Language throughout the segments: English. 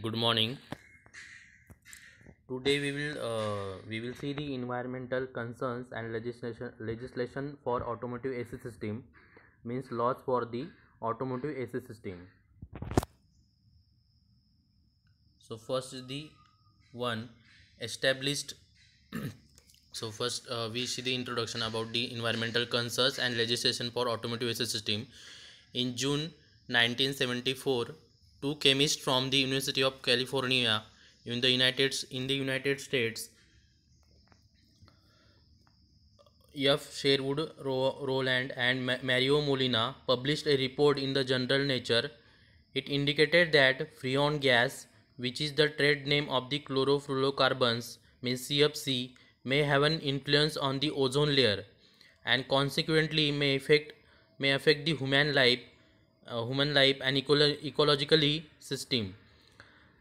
Good morning. Today we will see the environmental concerns and legislation for automotive AC system, means laws for the automotive AC system. So first is the one established. So first we see the introduction about the environmental concerns and legislation for automotive AC system. In June 1974, two chemists from the University of California in the United States, F. Sherwood Rowland and Mario Molina, published a report in the journal Nature. It indicated that freon gas, which is the trade name of the chlorofluorocarbons, means CFC, may have an influence on the ozone layer and consequently may affect the human life and ecologically system.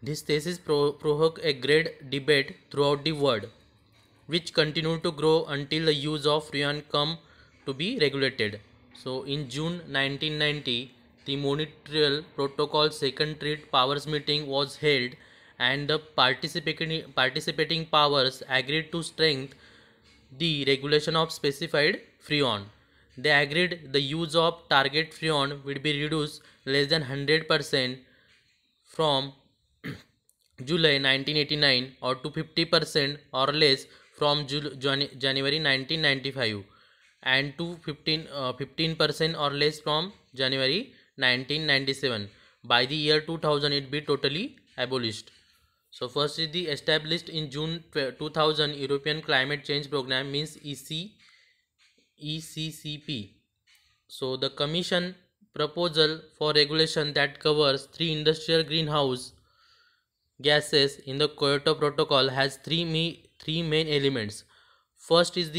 This thesis provoked a great debate throughout the world, which continued to grow until the use of freon come to be regulated. So in June 1990, the Montreal Protocol second treat powers meeting was held, and the participating powers agreed to strengthen the regulation of specified freon. They agreed the use of target freon would be reduced less than 100% from July 1989 or to 50% or less from January 1995 and to 15% or less from January 1997. By the year 2000 it be totally abolished. So first is the established in June 2000 European Climate Change Program, means ECCP. So the Commission proposal for regulation that covers three industrial greenhouse gases in the Kyoto Protocol has three main elements. First is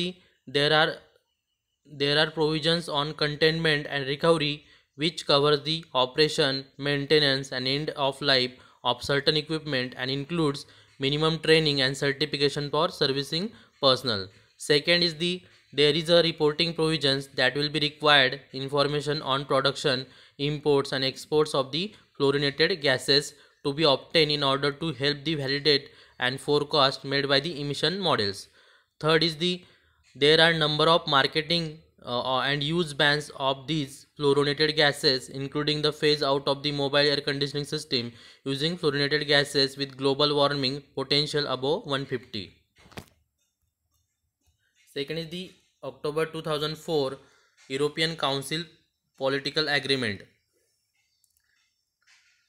there are provisions on containment and recovery, which covers the operation, maintenance and end of life of certain equipment and includes minimum training and certification for servicing personnel. Second is there is a reporting provisions that will be required information on production, imports and exports of the fluorinated gases to be obtained in order to help the validate and forecast made by the emission models. Third is there are number of marketing and use bans of these fluorinated gases, including the phase out of the mobile air conditioning system using fluorinated gases with global warming potential above 150. Second is the October 2004 European Council political agreement.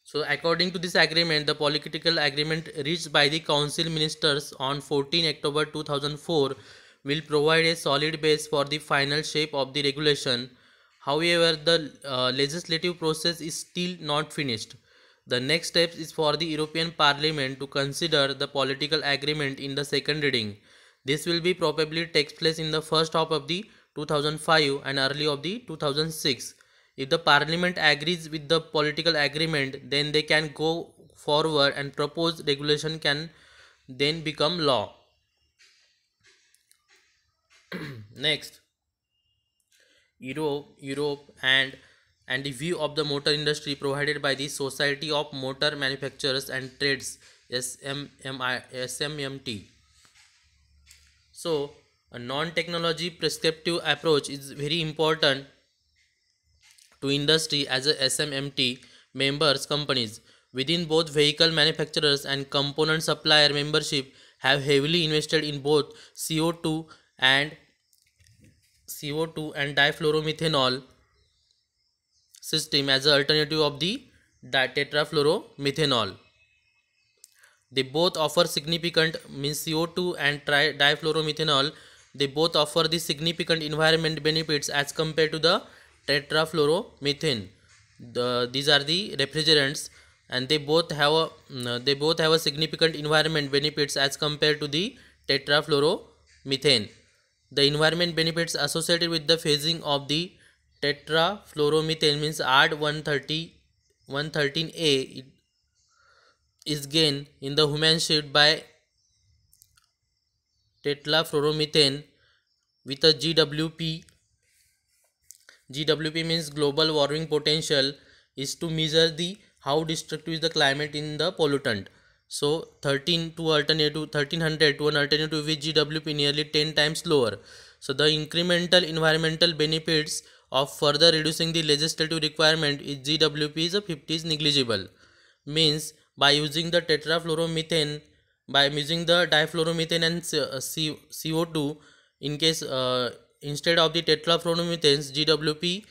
So according to this agreement, the political agreement reached by the Council Ministers on 14 October 2004 will provide a solid base for the final shape of the regulation. However, the legislative process is still not finished. The next step is for the European Parliament to consider the political agreement in the second reading. This will be probably takes place in the first half of the 2005 and early of the 2006. If the parliament agrees with the political agreement, then they can go forward and proposed regulation can then become law. Next, Europe and the view of the motor industry provided by the Society of Motor Manufacturers and Trades, SMMT. So a non-technology prescriptive approach is very important to industry as a SMMT members companies within both vehicle manufacturers and component supplier membership have heavily invested in both and CO2 and difluoromethanol system as an alternative of the tetrafluoromethanol. They both offer significant, means CO2 and difluoromethanol, they both offer the significant environment benefits as compared to the tetrafluoromethane. These are the refrigerants, and they both have a significant environment benefits as compared to the tetrafluoromethane. The environment benefits associated with the phasing of the tetrafluoromethane, means ARD 113A, is gained in the human shift by tetrafluoromethane with a GWP. GWP means global warming potential is to measure how destructive is the climate in the pollutant. So 1300 to an alternative with GWP nearly 10 times lower. So the incremental environmental benefits of further reducing the legislative requirement is GWP is a 50 is negligible. Means by using the tetrafluoromethane, by using the difluoromethane and CO2, in case instead of the tetrafluoromethanes, GWP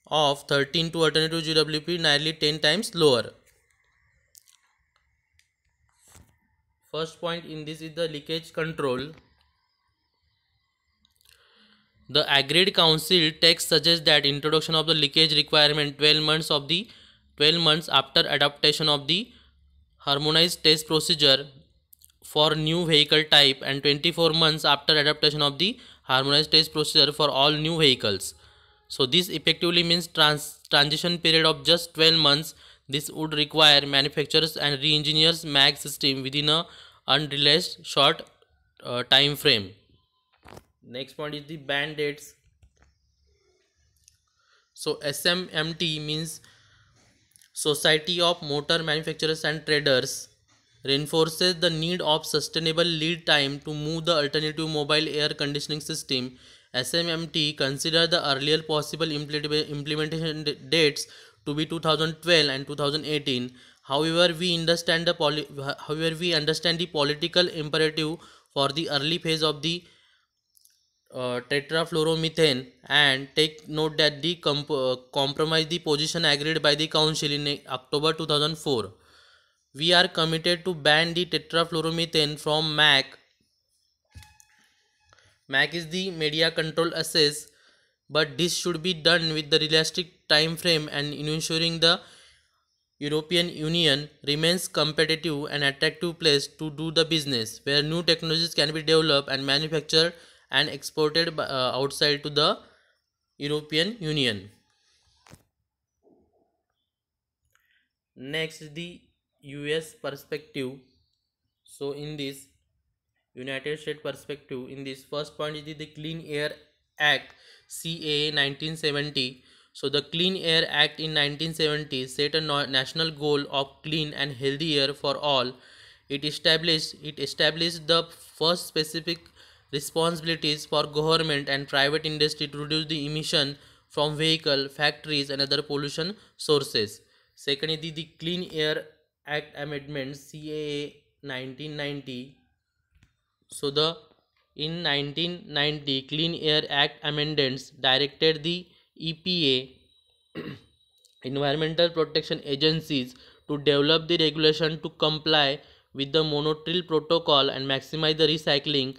of 13 to alternative GWP nearly 10 times lower. First point in this is the leakage control. The Agreed Council text suggests that introduction of the leakage requirement 12 months after adoption of the harmonized test procedure for new vehicle type and 24 months after adoption of the harmonized test procedure for all new vehicles. So this effectively means transition period of just 12 months. This would require manufacturers and re-engineers MAG system within a unrealized short time frame. Next point is the ban dates. So SMMT means Society of Motor Manufacturers and Traders reinforces the need of sustainable lead time to move the alternative mobile air conditioning system. SMMT consider the earlier possible implementation dates to be 2012 and 2018. However, we understand the political imperative for the early phase of the tetrafluoromethane, and take note that the compromise the position agreed by the council in October 2004. We are committed to ban the tetrafluoromethane from MAC. MAC is the media control access, but this should be done with the realistic time frame and ensuring the European Union remains competitive and attractive place to do the business, where new technologies can be developed and manufactured and exported outside to the European Union. Next, the US perspective. So in this United States perspective, in this first point is the Clean Air Act CAA 1970. So the Clean Air Act in 1970 set a national goal of clean and healthy air for all. It established the first specific responsibilities for government and private industry to reduce the emission from vehicle, factories and other pollution sources. Second is the Clean Air Act Amendment CAA 1990. So the in 1990 Clean Air Act amendments directed the EPA environmental protection agencies to develop the regulation to comply with the Montreal Protocol and maximize the recycling,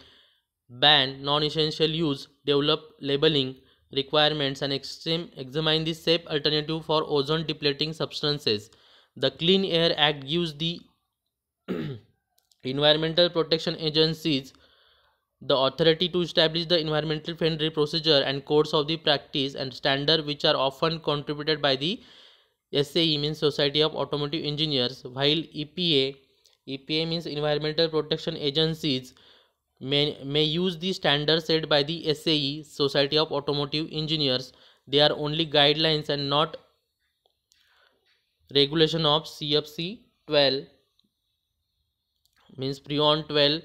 ban non-essential use, develop labeling requirements and examine the safe alternative for ozone depleting substances. The Clean Air Act gives the environmental protection agencies the authority to establish the environmental friendly procedure and codes of the practice and standard, which are often contributed by the SAE means Society of Automotive Engineers, while EPA means Environmental Protection Agencies may use the standards set by the SAE Society of Automotive Engineers. They are only guidelines and not regulation of CFC 12 means Freon 12,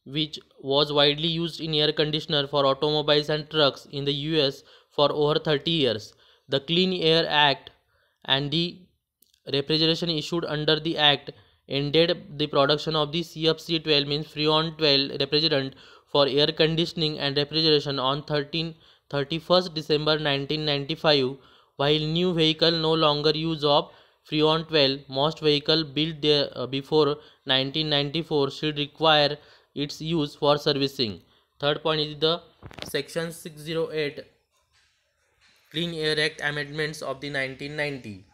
which was widely used in air conditioner for automobiles and trucks in the US for over 30 years. The Clean Air Act and the refrigeration issued under the act ended the production of the CFC 12 means Freon 12 refrigerant for air conditioning and refrigeration on 31st December 1995, while new vehicle no longer use of Freon 12. Most vehicle built there before 1994 should require its use for servicing. Third point is the Section 608 Clean Air Act amendments of the 1990.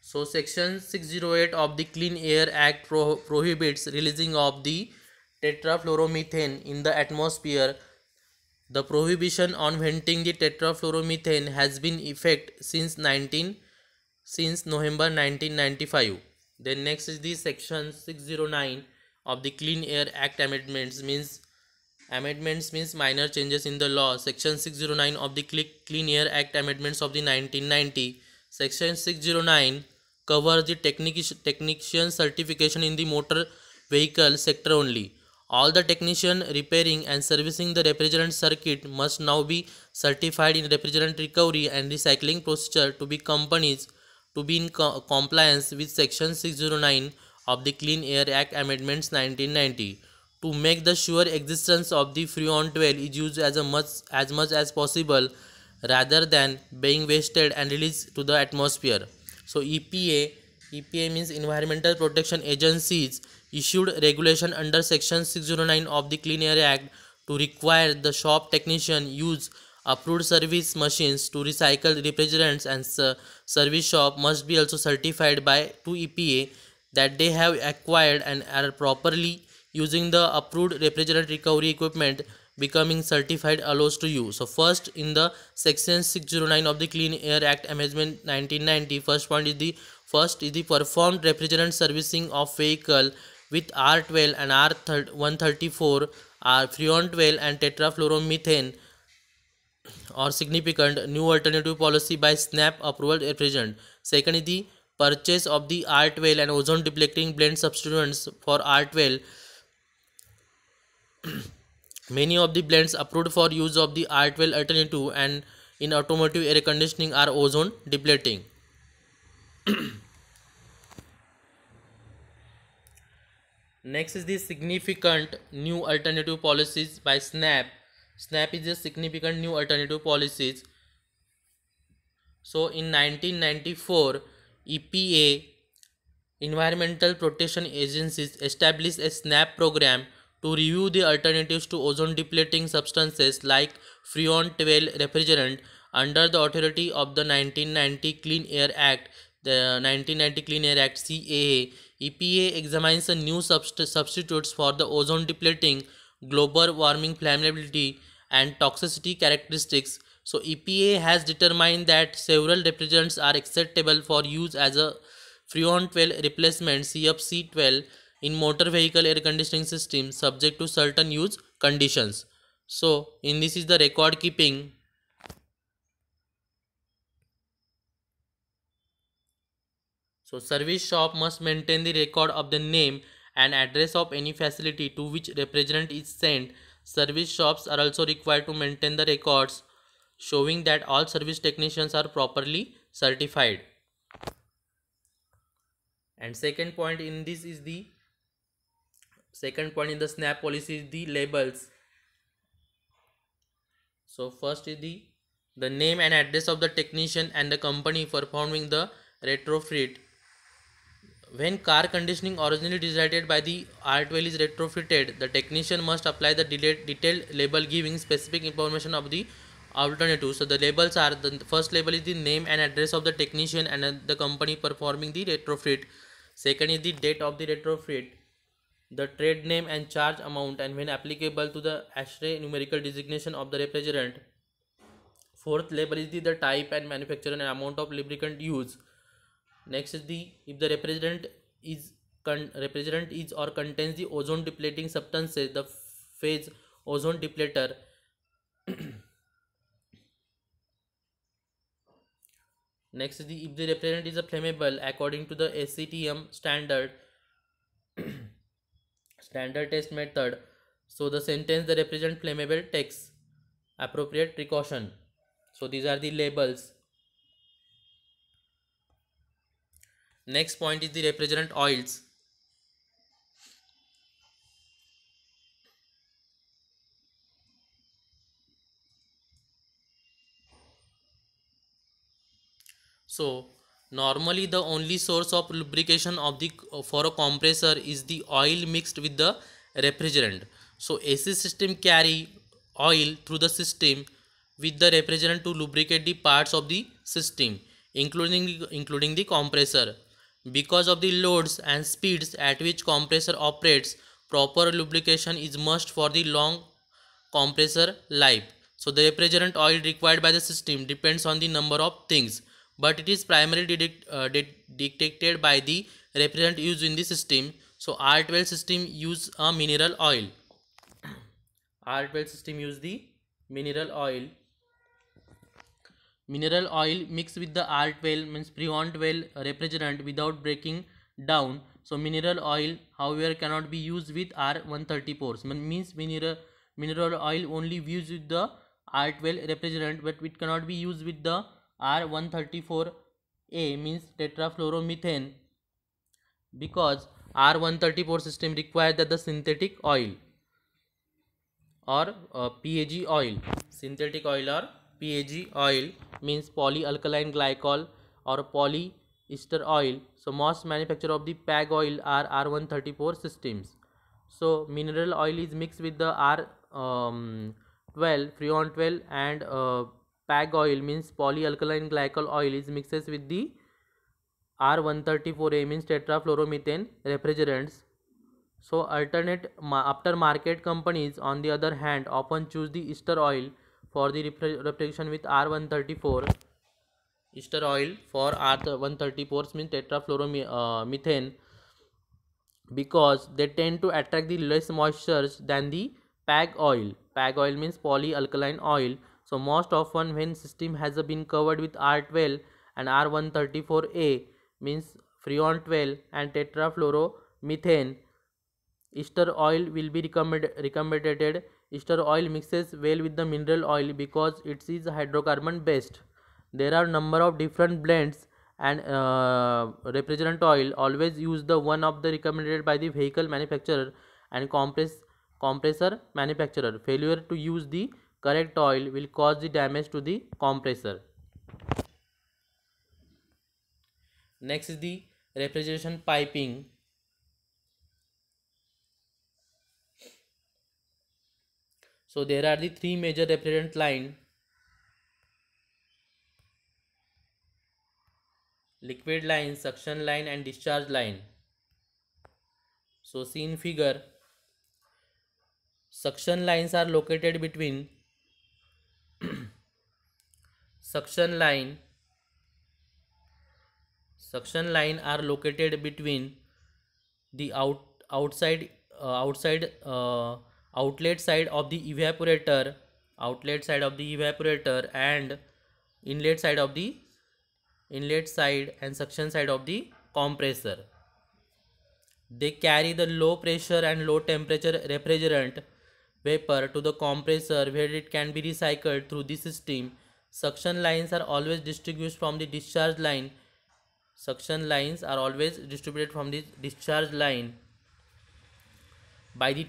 So Section 608 of the Clean Air Act prohibits releasing of the tetrafluoromethane in the atmosphere. The prohibition on venting the tetrafluoromethane has been in effect since November 1995. Then next is the Section 609 of the Clean Air Act amendments means Amendments means minor changes in the law. Section 609 of the Clean Air Act amendments of the 1990. Section 609 covers the technician certification in the motor vehicle sector only. All the technician repairing and servicing the refrigerant circuit must now be certified in refrigerant recovery and recycling procedure to be companies to be in compliance with Section 609 of the Clean Air Act Amendments 1990. To make the sure existence of the Freon 12 is used as much as possible rather than being wasted and released to the atmosphere. So EPA means Environmental Protection Agencies issued regulation under Section 609 of the Clean Air Act to require the shop technician use approved service machines to recycle refrigerants, and service shop must be also certified by to EPA that they have acquired and are properly using the approved refrigerant recovery equipment. Becoming certified allows to you. So first, in the Section 609 of the Clean Air Act Amendment 1990, first is the performed refrigerant servicing of vehicle with R12 and R134 are Freon 12 and tetrafluoromethane or significant new alternative policy by SNAP approval refrigerant. Second is the purchase of the R12 and ozone depleting blend substituents for R12. Many of the blends approved for use of the R12 alternative and in automotive air conditioning are ozone depleting. Next is the significant new alternative policies by SNAP. SNAP is a significant new alternative policies. So in 1994, EPA, Environmental Protection Agencies, established a SNAP program to review the alternatives to ozone depleting substances like Freon 12 refrigerant under the authority of the 1990 Clean Air Act. The 1990 Clean Air Act CAA, EPA examines the new substitutes for the ozone depleting, global warming flammability and toxicity characteristics. So EPA has determined that several refrigerants are acceptable for use as a Freon 12 replacement CFC12 in motor vehicle air conditioning system subject to certain use conditions. So in this is the record keeping. So service shop must maintain the record of the name and address of any facility to which refrigerant is sent. Service shops are also required to maintain the records showing that all service technicians are properly certified. And second point in the SNAP policy is the labels. So first is the name and address of the technician and the company performing the retrofit. When car conditioning originally decided by the R12 is retrofitted, the technician must apply the detailed label giving specific information of the alternative. So the labels are, the first label is the name and address of the technician and the company performing the retrofit. Second is the date of the retrofit, the trade name and charge amount, and when applicable to the ASHRAE numerical designation of the refrigerant. Fourth label is the type and manufacturer and amount of lubricant used. Next is if the refrigerant is or contains the ozone depleting substances, the phase ozone depleter. Next is if the refrigerant is a flammable according to the ACTM standard test method. So the sentence the refrigerant flammable takes appropriate precaution. So these are the labels. Next point is the refrigerant oils. So normally the only source of lubrication of the for a compressor is the oil mixed with the refrigerant. So AC system carry oil through the system with the refrigerant to lubricate the parts of the system, including the compressor. Because of the loads and speeds at which compressor operates, proper lubrication is must for the long compressor life. So the refrigerant oil required by the system depends on the number of things, but it is primarily dictated by the refrigerant used in the system. So R12 system use a mineral oil. R12 system use the mineral oil. Mineral oil mixed with the R12 means freon 12 refrigerant without breaking down. So mineral oil however cannot be used with R134. Means mineral oil only used with the R12 refrigerant, but it cannot be used with the R134A means tetrafluoromethane, because R134 system requires that the synthetic oil or PAG oil. Synthetic oil or PAG oil means polyalkyl glycol or polyester oil. So most manufacturer of the PAG oil are R134 systems. So mineral oil is mixed with the R12 freon 12 and PAG oil means polyalkyl glycol oil is mixes with the R134A means tetrafluoromethane refrigerants. So alternate aftermarket companies on the other hand often choose the ester oil for the representation with R134. Ester oil for R134 means tetrafluoromethane, because they tend to attract the less moisture than the PAG oil. PAG oil means polyalkyl oil. So most often when system has been covered with R12 and R134A means freon 12 and tetrafluoromethane, ester oil will be recommended. Ester oil mixes well with the mineral oil because it is hydrocarbon based. There are number of different blends and refrigerant oil. Always use the one of the recommended by the vehicle manufacturer and compressor manufacturer. Failure to use the correct oil will cause the damage to the compressor. Next is the refrigeration piping. So there are the three major refrigerant line: liquid line, suction line and discharge line. So see in figure, suction lines are located between suction line are located between the outside outlet side of the evaporator and inlet side and suction side of the compressor. They carry the low pressure and low temperature refrigerant vapor to the compressor where it can be recycled through the system. Suction lines are always distinguished from the discharge line. Suction lines are always distributed from the discharge line by the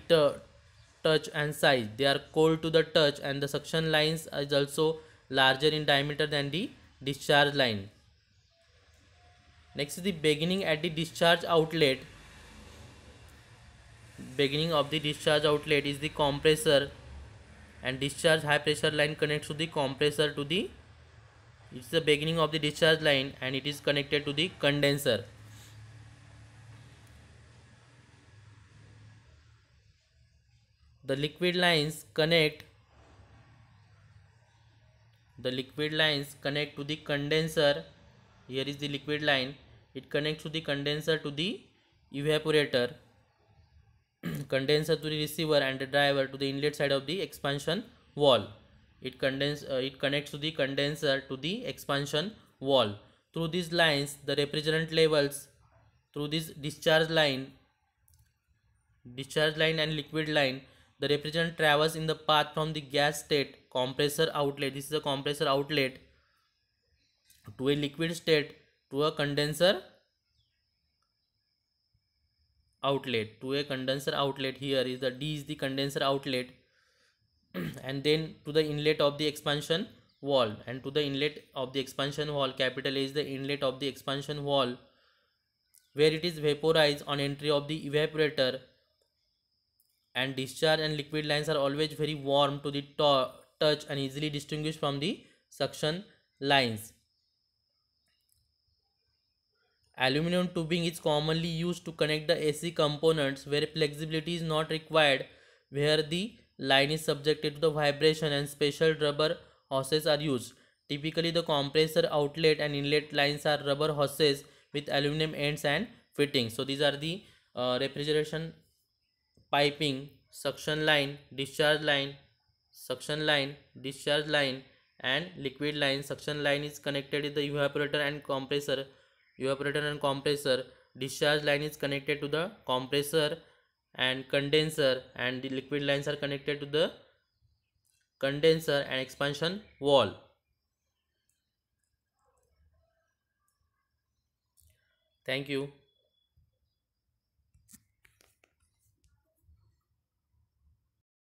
touch and size. They are cold to the touch, and the suction lines is also larger in diameter than the discharge line. Next is the beginning at the discharge outlet. Beginning of the discharge outlet is the compressor, and discharge high pressure line connects to the compressor to the, it's the beginning of the discharge line and it is connected to the condenser. The liquid lines connect to the condenser. Here is the liquid line. It connects to the condenser to the evaporator, condenser to the receiver, and the driver to the inlet side of the expansion wall. It connects to the condenser to the expansion wall. Through these lines, the refrigerant levels through this discharge line and liquid line, the refrigerant travels in the path from the gas state compressor outlet, this is a compressor outlet, to a liquid state to a condenser outlet. Here is the D is the condenser outlet and then to the inlet of the expansion wall, and to the inlet of the expansion wall, capital A is the inlet of the expansion wall, where it is vaporized on entry of the evaporator. And discharge and liquid lines are always very warm to the touch and easily distinguished from the suction lines. Aluminum tubing is commonly used to connect the AC components where flexibility is not required, where the line is subjected to the vibration, and special rubber hoses are used. Typically, the compressor outlet and inlet lines are rubber hoses with aluminum ends and fittings. So these are the refrigeration piping suction line, discharge line, suction line, discharge line, and liquid line. Suction line is connected with the evaporator and compressor. Evaporator and compressor. Discharge line is connected to the compressor and condenser, and the liquid lines are connected to the condenser and expansion wall. Thank you.